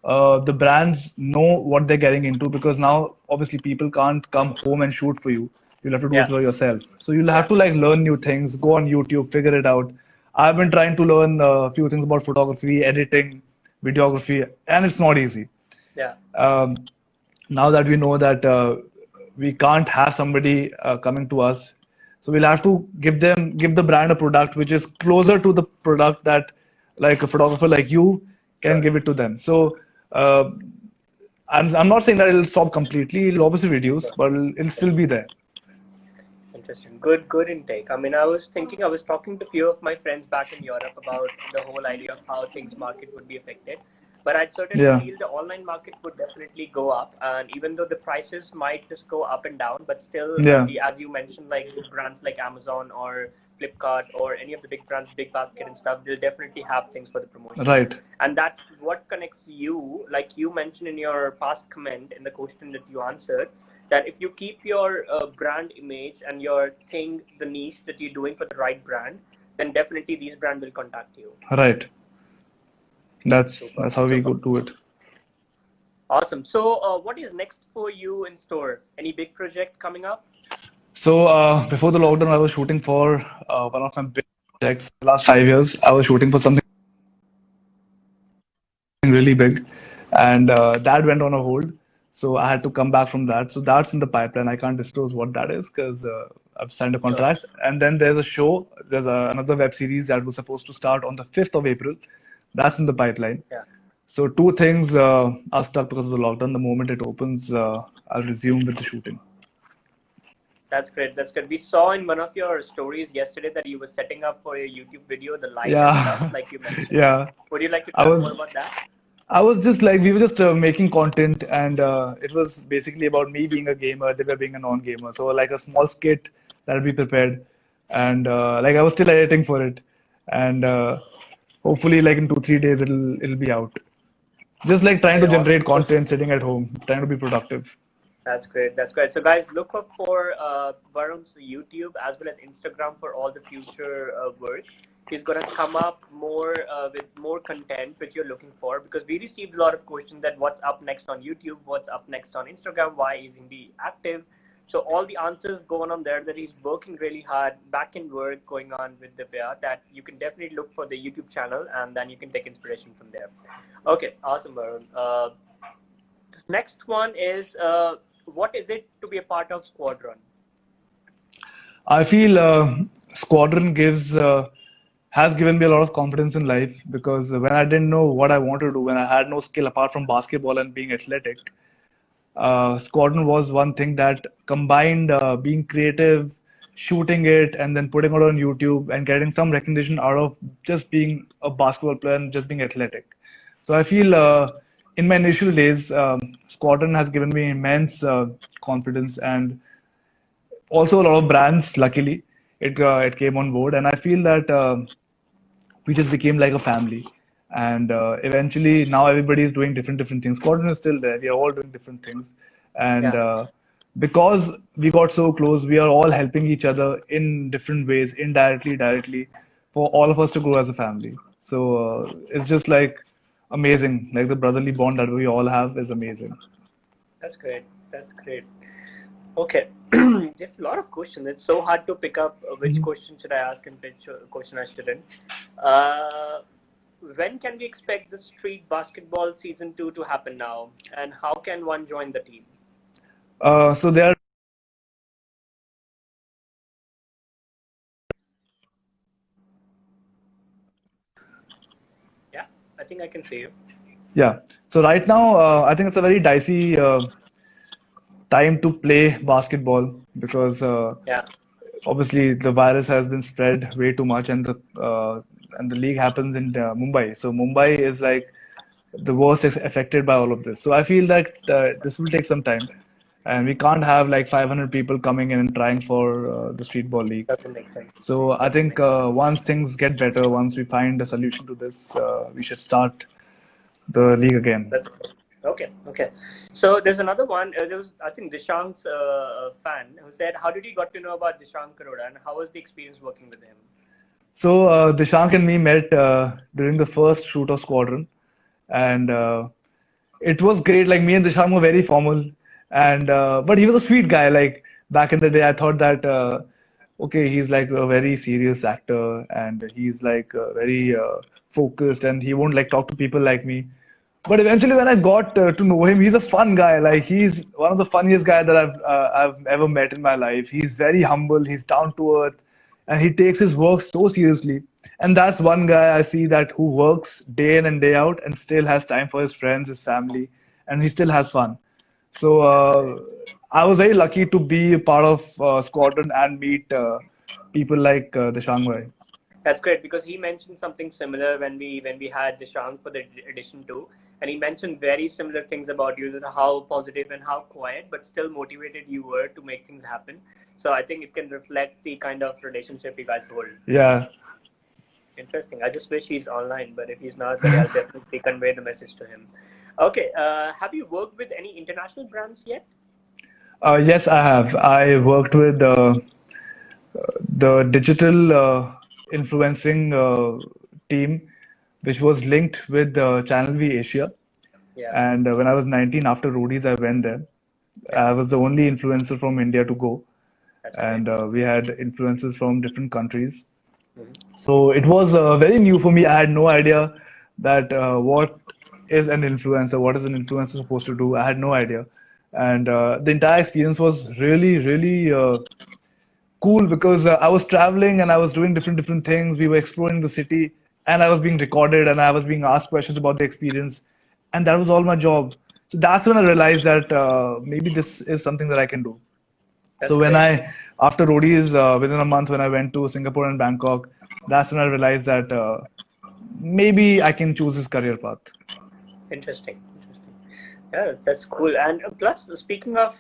the brands know what they're getting into because now obviously people can't come home and shoot for you. You'll have to do it Yeah, for yourself. So you'll have yeah, to like learn new things, go on YouTube, figure it out. I've been trying to learn a few things about photography, editing, videography, and it's not easy. yeah. Um, Now that we know that we can't have somebody coming to us, so we'll have to give the brand a product which is closer to the product that like a photographer like you can Sure. give it to them. So uh, I'm not saying that it'll stop completely. It'll obviously reduce, Sure. but it'll still be there. Interesting. Good intake. I mean, I was talking to a few of my friends back in Europe about the whole idea of how things market would be affected. But I'd certainly Yeah, feel the online market would definitely go up. And even though the prices might just go up and down, but still, yeah, the as you mentioned, like brands like Amazon or Flipkart or any of the big brands, Big Basket and stuff, they'll definitely have things for the promotion. right, And that's what connects you, like you mentioned in your past comment in the question that you answered, that if you keep your brand image and your thing, the niche that you're doing for the right brand, then definitely these brands will contact you. right. Super, That's how we super. go do it. Awesome. So, what is next for you in store? Any big project coming up? So before the lockdown, I was shooting for one of my big projects. The last 5 years, I was shooting for something really big, and that went on a hold. So I had to come back from that. So that's in the pipeline. I can't disclose what that is because I've signed a Sure. contract. And then there's a show. There's another web series that was supposed to start on the 5th of April. That's in the pipeline. Yeah. So two things are stuck because of the lockdown. The moment it opens, I'll resume with the shooting. That's great. That's good. We saw in one of your stories yesterday that you were setting up for your YouTube video, the light and stuff, Yeah, like you mentioned. yeah. Would you like to I tell was more about that? I was just like we were just making content, and it was basically about me being a gamer, Aditya being a non-gamer. So like a small skit that we prepared, and like I was still editing for it, and hopefully like in 2 3 days it'll be out. Just like trying Okay, to awesome. generate content, sitting at home, trying to be productive. That's great. That's great. So, guys, look up for Varun's YouTube as well as Instagram for all the future work. He's going to come up more with more content which you're looking for, because we received a lot of questions that what's up next on YouTube, what's up next on Instagram, why isn't he active? So all the answers going on there, that he's working really hard, back in work going on with Divya, that you can definitely look for the YouTube channel and then you can take inspiration from there. Okay, awesome, Varun. Next one is, what is it to be a part of Squadron? I feel Squadron has given me a lot of confidence in life because when I didn't know what I wanted to do, when I had no skill apart from basketball and being athletic, Squadron was one thing that combined being creative, shooting it, and then putting it on YouTube and getting some recognition out of just being a basketball player and just being athletic. So I feel in my initial days, Squadron has given me immense confidence and also a lot of brands. Luckily, it came on board, and I feel that we just became like a family. And eventually, now everybody is doing different things. Squadron is still there. We are all doing different things, and Yeah, because we got so close, we are all helping each other in different ways, indirectly, directly, for all of us to grow as a family. So it's just like amazing. Like the brotherly bond that we all have is amazing. that's great. That's great. Okay. There's a lot of questions. It's so hard to pick up which Mhm. question should I ask and which question I shouldn't. Uh, when can we expect the street basketball season 2 to happen now? And how can one join the team? So there. Yeah, I think I can see you. Yeah. So right now, I think it's a very dicey time to play basketball because Yeah, obviously the virus has been spread way too much, and the league happens in Mumbai. So Mumbai is like the worst affected by all of this. So I feel that this will take some time, and we can't have like 500 people coming in and trying for the streetball league. doesn't make sense. So I Doesn't think make sense. once things get better, once we find a solution to this, we should start the league again. Okay, okay. So there's another one. There was, I think, Dishank's fan who said, "How did you got to know about Dishank Karoda, and how was the experience working with him?" So Dishank and me met during the first shoot of Squadron, and it was great. Like me and Dishank were very formal, and but he was a sweet guy. Like back in the day, I thought that okay, he's like a very serious actor, and he's like very focused, and he won't like talk to people like me. But eventually, when I got to know him, he's a fun guy. Like he's one of the funniest guys that I've ever met in my life. He's very humble. He's down to earth, and he takes his work so seriously. And that's one guy I see that who works day in and day out and still has time for his friends, his family, and he still has fun. So That's great. I was very lucky to be a part of Squadron and meet people like the Shangwai. That's great, because he mentioned something similar when we had Dishank for the edition 2, and he mentioned very similar things about you, that how positive and how quiet but still motivated you were to make things happen. So I think it can reflect the kind of relationship you guys hold. Yeah. Interesting. I just wish he's online, but if he's not, then I'll definitely convey the message to him. Okay. Have you worked with any international brands yet? Yes, I have. I worked with the digital influencing team, which was linked with Channel V Asia. Yeah. And when I was 19, after Roadies, I went there. Yeah. I was the only influencer from India to go, That's great. and we had influencers from different countries. Mhm. So it was very new for me. I had no idea that what is an influencer, what is an influencer supposed to do. I had no idea. And the entire experience was really, really cool because I was traveling and I was doing different things. We were exploring the city, and I was being recorded and I was being asked questions about the experience, and that was all my job. So that's when I realized that maybe this is something that I can do. That's So when great. after Roadies, within a month, when I went to Singapore and Bangkok, that's when I realized that maybe I can choose this career path. Interesting. Yeah, that's cool. And plus, speaking of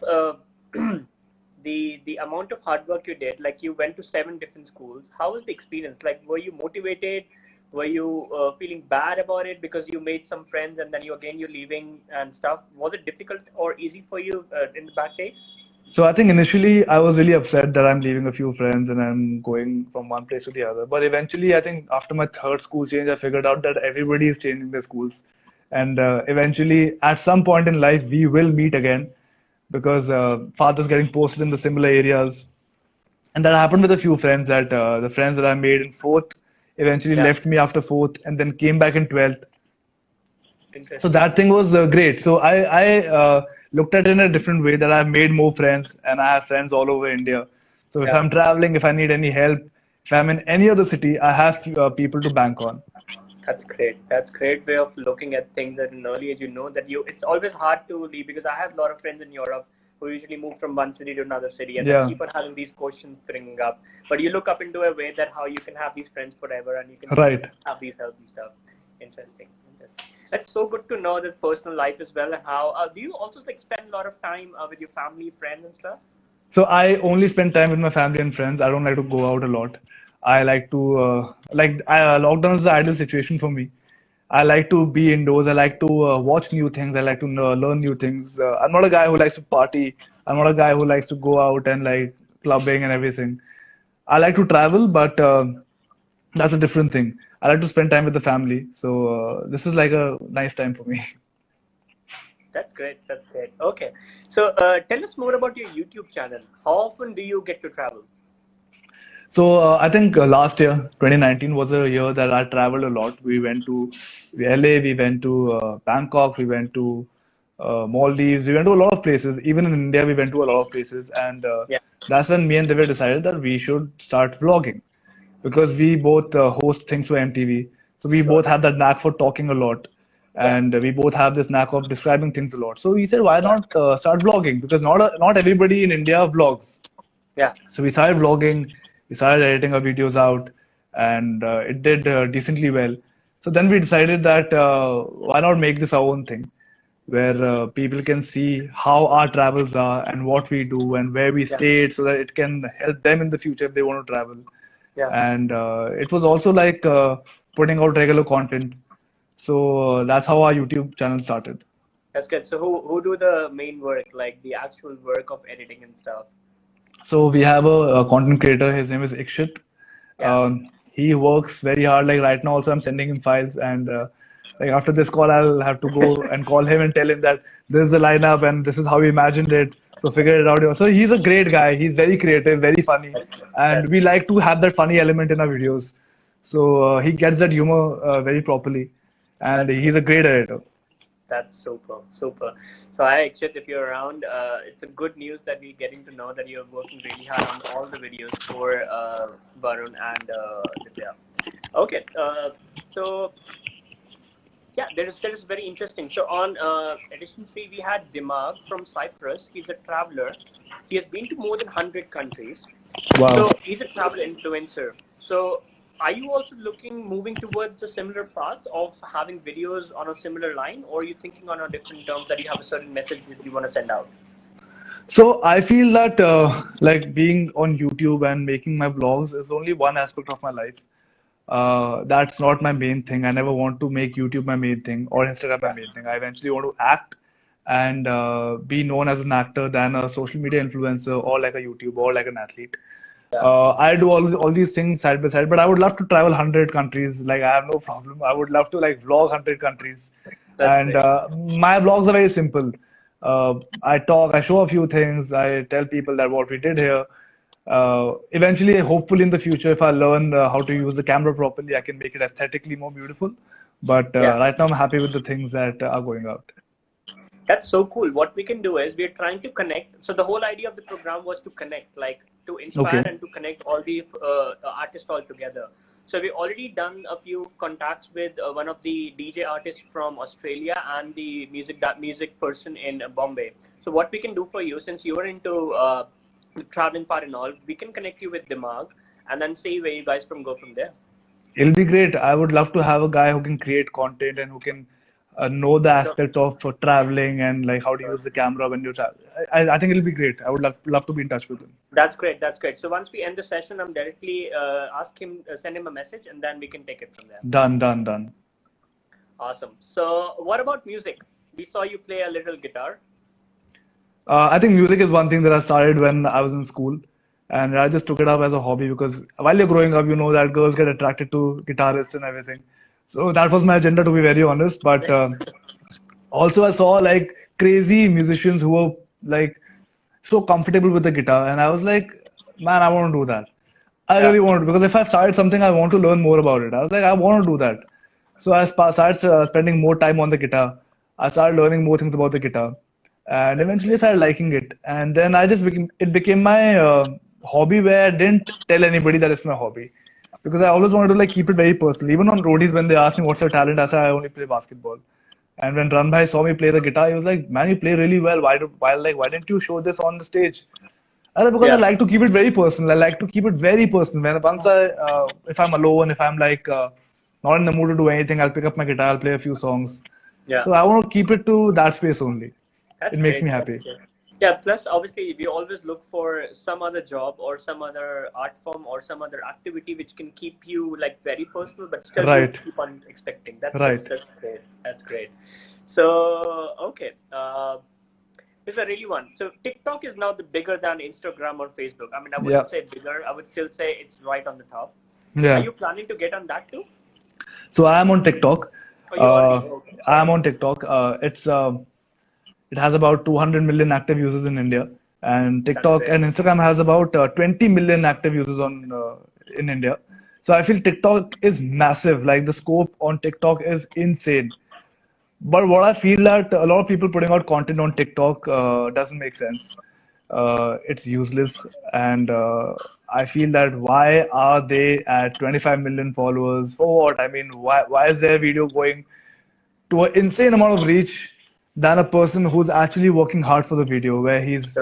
the amount of hard work you did, like you went to 7 different schools. How was the experience? Like, were you motivated? Were you feeling bad about it because you made some friends and then you're leaving and stuff? Was it difficult or easy for you in the back days? So I think initially I was really upset that I'm leaving a few friends and I'm going from one place to the other. But eventually, I think after my third school change, I figured out that everybody is changing their schools. And eventually, at some point in life, we will meet again because fathers getting posted in the similar areas. And that happened with a few friends that the friends that I made in fourth eventually Yeah, left me after fourth and then came back in 12th. So interesting. that thing was great. So I looked at it in a different way that I've made more friends and I have friends all over India. So if Yeah. I'm traveling, if I need any help, if I'm in any other city, I have people to bank on. That's great. That's great way of looking at things at an early age. You know that it's always hard to leave because I have a lot of friends in Europe who usually move from one city to another city and then Yeah, keep on having these questions bringing up. But you look up into a way that how you can have these friends forever and you can still right. have these healthy stuff. Interesting. Interesting. That's so good to know that personal life as well and how do you also like spend a lot of time with your family, friends and stuff? So I only spend time with my family and friends. I don't like to go out a lot. I like to lockdown is the ideal situation for me. I like to be indoors. I like to watch new things. I like to learn new things. I'm not a guy who likes to party. I'm not a guy who likes to go out and like clubbing and everything. I like to travel, but that's a different thing. I like to spend time with the family. So this is like a nice time for me. That's great. That's great. Okay. So tell us more about your YouTube channel. How often do you get to travel? So I think last year, 2019, was a year that I traveled a lot. We went to LA, we went to Bangkok, we went to Maldives, we went to a lot of places. Even in India, we went to a lot of places, and Yeah. that's when me and Divya decided that we should start vlogging because we both host things for MTV. So we Sure. both have that knack for talking a lot, Yeah. and we both have this knack of describing things a lot. So we said, why Yeah. not start vlogging? Because not everybody in India vlogs. Yeah. So we started vlogging, we started editing our videos out, and it did decently well. So then we decided that why not make this our own thing, where people can see how our travels are and what we do and where we Yeah. stayed, so that it can help them in the future if they want to travel. Yeah. And it was also like putting out regular content. So that's how our YouTube channel started. That's good. So who do the main work, like the actual work of editing and stuff? So we have a content creator. His name is Ikshit. Yeah. He works very hard. Like right now, also I'm sending him files, and like after this call, I'll have to go and call him and tell him that this is the lineup and this is how we imagined it. So figure it out. So he's a great guy. He's very creative, very funny, and That's we like to have that funny element in our videos. So he gets that humor very properly, and that's he's a great editor. that's super, super. So I Akshit, if you're around, it's a good news that we're getting to know that you're working really hard on all the videos for Varun and Aditya. Okay. So yeah, that is very interesting. So on edition 3, we had Dimag from Cyprus. He's a traveler. He has been to more than 100 countries. Wow. So he's a travel influencer. So are you also moving towards a similar path of having videos on a similar line, or are you thinking on a different terms that you have a certain message that you want to send out? So I feel that like being on YouTube and making my vlogs is only one aspect of my life. That's not my main thing. I never want to make YouTube my main thing or Instagram my Yeah, main thing. I eventually want to act and be known as an actor than a social media influencer or like a YouTuber or like an athlete. yeah, I do all these things side by side, but I would love to travel 100 countries. Like I have no problem. I would love to like vlog 100 countries, that's and great. my vlogs are very simple. I talk, I show a few things, I tell people that what we did here. Eventually, hopefully in the future, if I learn how to use the camera properly, I can make it aesthetically more beautiful. But Yeah. right now, I'm happy with the things that are going out. That's so cool. What we can do is we're trying to connect. So the whole idea of the program was to connect, like to inspire Okay. and to connect all the artists all together. So we've already done a few contacts with one of the DJ artists from Australia and the music person in Bombay. So what we can do for you, since you are into the traveling part and all, we can connect you with Dimag and then see where you guys go from there. It'll be great. I would love to have a guy who can create content and who can know the Sure. aspect of traveling and like how to use the camera when you travel. I think it'll be great. I would love to be in touch with him. That's great. That's great. So once we end the session, I'm directly send him a message, and then we can take it from there. Done, done, done. Awesome. So what about music? We saw you play a little guitar. I think music is one thing that I started when I was in school, and I just took it up as a hobby because while you're growing up, you know that girls get attracted to guitarists and everything. So that was my agenda, to be very honest. But also, I saw like crazy musicians who were like so comfortable with the guitar, and I was like, man, I want to do that. I really want to, because if I've started something, I want to learn more about it. I was like, I want to do that. So I started spending more time on the guitar. I started learning more things about the guitar, and eventually I started liking it. And then it became my hobby where I didn't tell anybody that it's my hobby, because I always wanted to like keep it very personal. Even on roadies, when they asked me what's your talent, I said I only play basketball. And when Ranbhai saw me play the guitar, he was like, "Man, you play really well. Why didn't you show this on the stage?" I said, because I like to keep it very personal. I like to keep it very personal. If I'm alone, if I'm like not in the mood to do anything, I'll pick up my guitar, I'll play a few songs. Yeah. So I want to keep it to that space only. That's It makes great. me happy. Yeah, plus obviously we always look for some other job or some other art form or some other activity which can keep you like very personal but still you keep on expecting. That's great. That's great. So okay. Here's a really one. So TikTok is now the bigger than Instagram or Facebook. I mean, I wouldn't say bigger. I would still say it's right on the top. Yeah. Are you planning to get on that too? So I am on TikTok. Okay. I am on TikTok. It has about 200 million active users in India, and TikTok and Instagram has about 20 million active users in India. So I feel TikTok is massive. Like the scope on TikTok is insane. But what I feel that a lot of people putting out content on TikTok doesn't make sense. It's useless, and I feel that why are they at 25 million followers? For what? I mean, why is their video going to an insane amount of reach than a person who's actually working hard for the video, where he's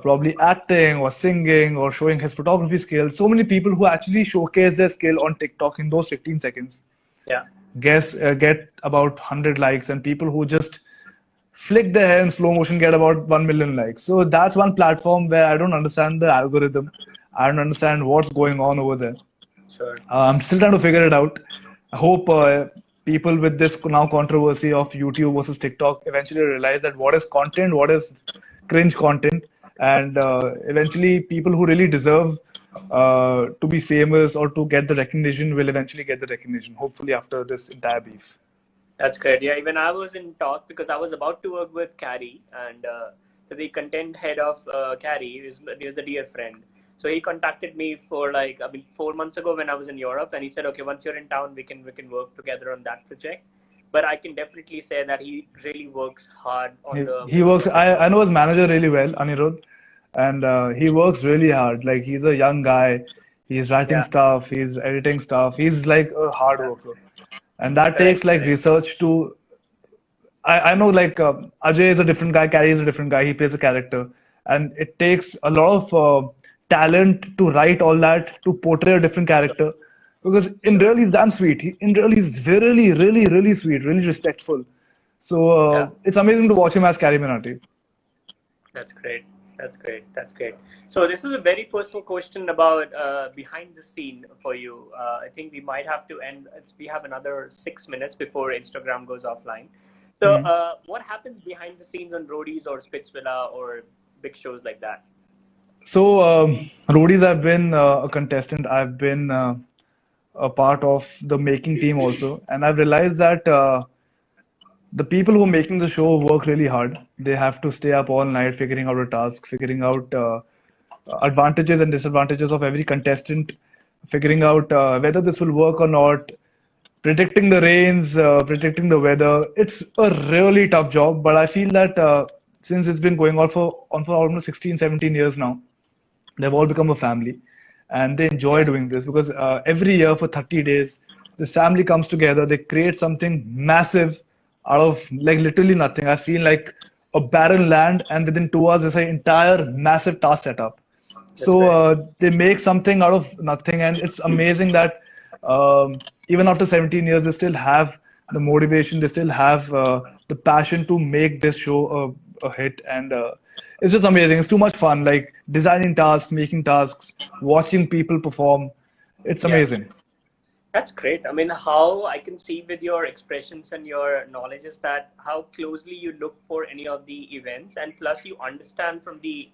probably acting or singing or showing his photography skills? So many people who actually showcase their skill on TikTok in those 15 seconds. Yeah. Get about 100 likes, and people who just flick their hair in slow motion get about 1 million likes. So that's one platform where I don't understand the algorithm. I don't understand what's going on over there. Sure. I'm still trying to figure it out. I hope people with this now controversy of YouTube versus TikTok eventually realize that what is content, what is cringe content, and eventually people who really deserve to be famous or to get the recognition will eventually get the recognition, hopefully after this entire beef. That's great. Yeah, even I was in talk because I was about to work with Carrie, and so the content head of Carrie is a dear friend. So he contacted me for 4 months ago when I was in Europe, and he said, okay, once you're in town, we can work together on that project. But I can definitely say that he really works hard on he works. I know his manager really well, Anirudh, and he works really hard. Like, he's a young guy. He's writing stuff. He's editing stuff. He's like a hard worker, and that takes like research to. I know like Ajay is a different guy. Carrie is a different guy. He plays a character, and it takes a lot of talent to write all that, to portray a different character, because in real he's damn sweet. In real he's really, really, really sweet, really respectful. So it's amazing to watch him as Carrie Minati. That's great. That's great. That's great. So this is a very personal question about behind the scene for you. I think we might have to end. We have another 6 minutes before Instagram goes offline. So what happens behind the scenes on Roadies or Spitzvilla or big shows like that? So Roadies, I've been a contestant. I've been a part of the making team also, and I've realized that the people who are making the show work really hard. They have to stay up all night figuring out a task, figuring out advantages and disadvantages of every contestant, figuring out whether this will work or not. predicting the rains, predicting the weather. It's a really tough job, but I feel that since it's been going on for almost 16, 17 years now, they've all become a family, and they enjoy Yeah. doing this because every year for 30 days, this family comes together. They create something massive out of like literally nothing. I've seen like a barren land, and within 2 hours, there's an entire massive task set up. That's So great. they make something out of nothing, and it's amazing that even after 17 years, they still have the motivation, they still have the passion to make this show a hit, and it's just amazing. It's too much fun, like designing tasks, making tasks, watching people perform. It's Yeah. amazing. That's great. I mean, how I can see with your expressions and your knowledge is that how closely you look for any of the events, and plus you understand from the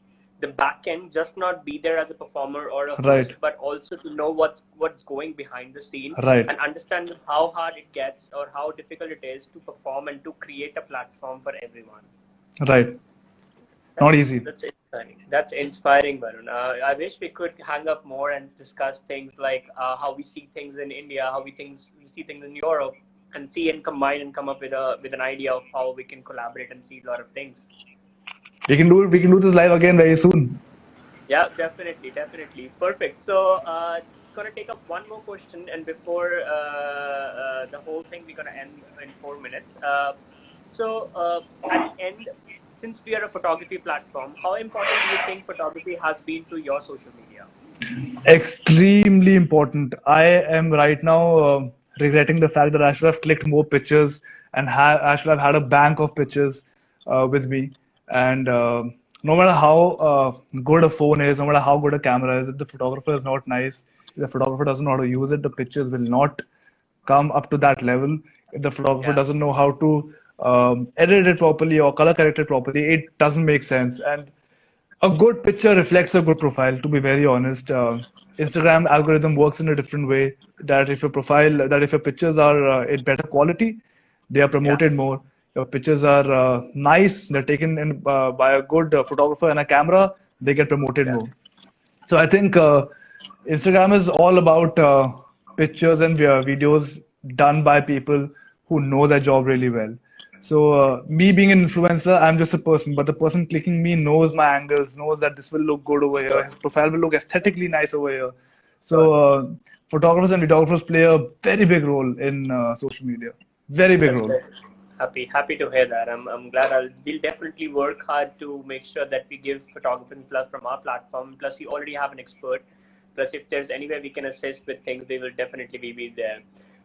back end, just not be there as a performer or a host, Right, but also to know what's going behind the scene right, and understand how hard it gets or how difficult it is to perform and to create a platform for everyone. right. Not easy. That's inspiring. That's inspiring, Varun. I wish we could hang up more and discuss things like how we see things in India, how we see things in Europe, and see and combine and come up with an idea of how we can collaborate and see a lot of things. We can do it. We can do this live again very soon. Yeah, definitely, definitely. Perfect. So, it's gonna take up one more question, and before the whole thing, we're gonna end in 4 minutes. At the end, since we are a photography platform, how important do you think photography has been to your social media? Extremely important. I am right now regretting the fact that I should have clicked more pictures and I should have had a bank of pictures with me. And no matter how good a phone is, no matter how good a camera is, if the photographer is not nice, if the photographer doesn't know how to use it, the pictures will not come up to that level. If the photographer Yeah, doesn't know how to edit it properly or color correct it properly, it doesn't make sense. And a good picture reflects a good profile, to be very honest. Instagram algorithm works in a different way that if your pictures are in better quality, they are yeah, promoted more. Your pictures are nice, they're taken in by a good photographer and a camera, they get promoted yeah. more. So I think Instagram is all about pictures and videos done by people who know their job really well. So me being an influencer, I'm just a person, but the person clicking me knows my angles, knows that this will look good over here. Sure, His profile will look aesthetically nice over here. So sure. photographers and videographers play a very big role in social media. Very big That's role. great. Happy to hear that. I'm glad. We'll definitely work hard to make sure that we give photographers plus from our platform. Plus, you already have an expert. Plus, if there's any way we can assist with things, we will definitely be there.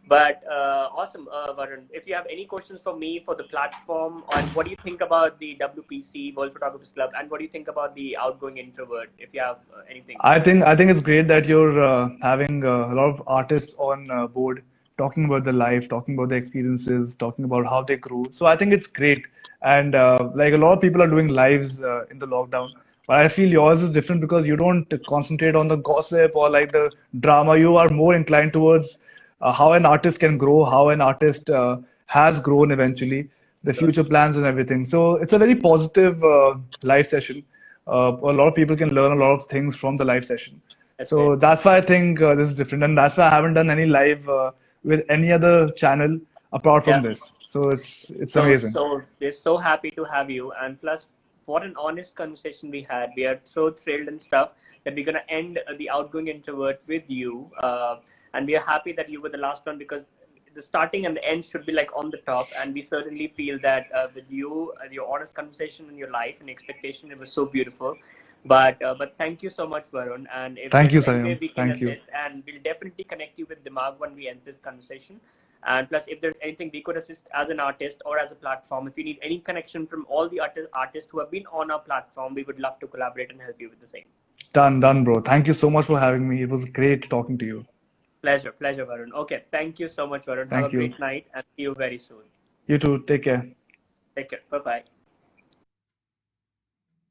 But awesome, Varun. If you have any questions for me for the platform, and what do you think about the WPC World Photographers Club, and what do you think about the Outgoing Introvert? If you have anything. I think it's great that you're having a lot of artists on board talking about their life, talking about their experiences, talking about how they grew. So I think it's great, and like a lot of people are doing lives in the lockdown, but I feel yours is different because you don't concentrate on the gossip or like the drama. You are more inclined towards how an artist can grow, how an artist has grown eventually, the Sure. future plans and everything. So it's a very positive live session. A lot of people can learn a lot of things from the live session. That's great. So that's why I think this is different, and that's why I haven't done any live with any other channel apart from Yeah. this. So it's So, amazing. so we're so happy to have you. And plus, what an honest conversation we had. We are so thrilled and stuff that we're going to end the Outgoing Introvert with you. And we are happy that you were the last one because the starting and the end should be like on the top. And we certainly feel that with you, your honest conversation in your life and expectation, it was so beautiful. But thank you so much, Varun. And if Thank there's you, any way Sayam. we can Thank you. assist, and we'll definitely connect you with Dimag when we end this conversation. And plus, if there's anything we could assist as an artist or as a platform, if you need any connection from all the artists who have been on our platform, we would love to collaborate and help you with the same. Done, bro. Thank you so much for having me. It was great talking to you. Pleasure, Varun. Okay, thank you so much, Varun. Have a Thank you. great night and see you very soon. You too. Take care. Take care. Bye bye.